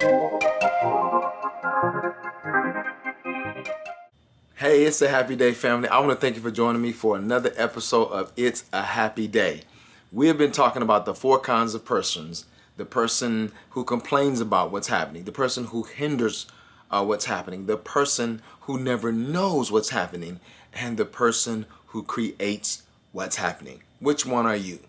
Hey, it's a happy day, family. I want to thank you for joining me for another episode of It's a Happy Day. We have been talking about the four kinds of persons: the person who complains about what's happening, the person who hinders what's happening, the person who never knows what's happening, and the person who creates what's happening. Which one are you?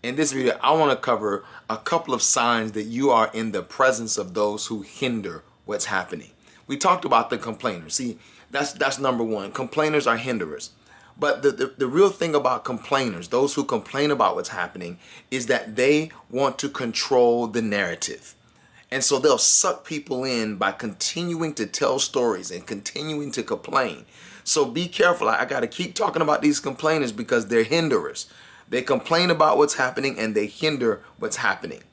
In this video, I want to cover a couple of signs that you are in the presence of those who hinder what's happening. We talked about the complainers. See, that's number one. Complainers are hinderers. But the real thing about complainers, those who complain about what's happening, is that they want to control the narrative. And so they'll suck people in by continuing to tell stories and continuing to complain. So be careful. I got to keep talking about these complainers because they're hinderers. They complain about what's happening and they hinder what's happening.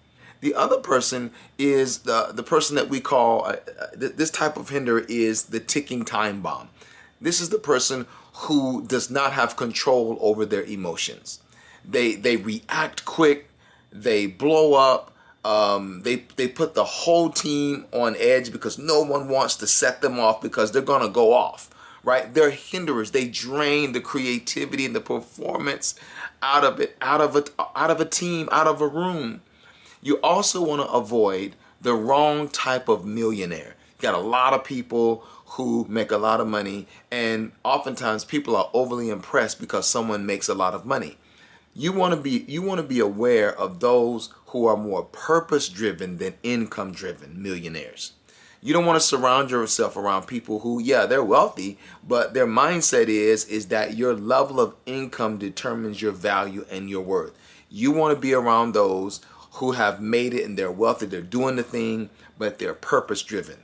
The other person is the person that we call, this type of hinderer is the ticking time bomb. This is the person who does not have control over their emotions. They react quick, they blow up, they put the whole team on edge because no one wants to set them off because they're gonna go off, right? They're hinderers. They drain the creativity and the performance out of a team, out of a room. You also want to avoid the wrong type of millionaire. You got a lot of people who make a lot of money, and oftentimes people are overly impressed because someone makes a lot of money. You want to be aware of those who are more purpose-driven than income-driven millionaires. You don't want to surround yourself around people who, yeah, they're wealthy, but their mindset is that your level of income determines your value and your worth. You want to be around those who have made it and they're wealthy, they're doing the thing, but they're purpose-driven.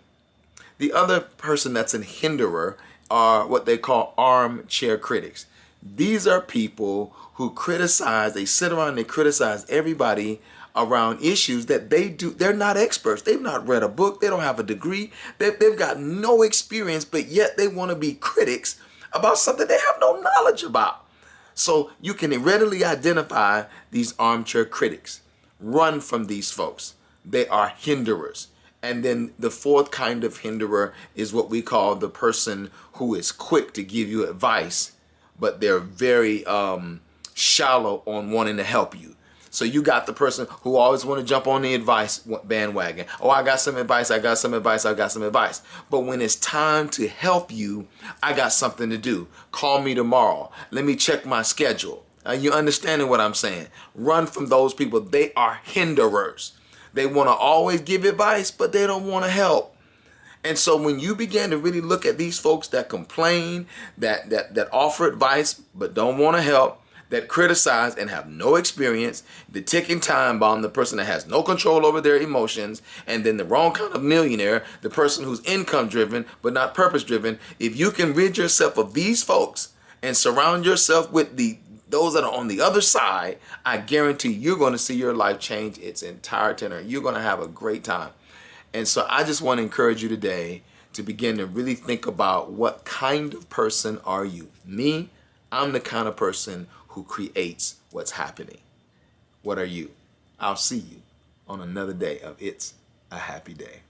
The other person that's a hinderer are what they call armchair critics. These are people who criticize, they sit around and they criticize everybody around issues that they do. They're not experts. They've not read a book. They don't have a degree. They've got no experience, but yet they want to be critics about something they have no knowledge about. So you can readily identify these armchair critics. Run from these folks. They are hinderers. And then the fourth kind of hinderer is what we call the person who is quick to give you advice, but they're very shallow on wanting to help you. So you got the person who always want to jump on the advice bandwagon. Oh, I got some advice, I got some advice, I got some advice. But when it's time to help you, I got something to do. Call me tomorrow. Let me check my schedule. You understanding what I'm saying? Run from those people. They are hinderers. They want to always give advice, but they don't want to help. And so when you begin to really look at these folks that complain, that offer advice, but don't want to help, that criticize and have no experience, the ticking time bomb, the person that has no control over their emotions, and then the wrong kind of millionaire, the person who's income driven but not purpose driven, if you can rid yourself of these folks and surround yourself with those that are on the other side, I guarantee you're going to see your life change its entire tenor. You're going to have a great time. And so I just want to encourage you today to begin to really think about what kind of person are you? Me, I'm the kind of person who creates what's happening. What are you? I'll see you on another day of It's a Happy Day.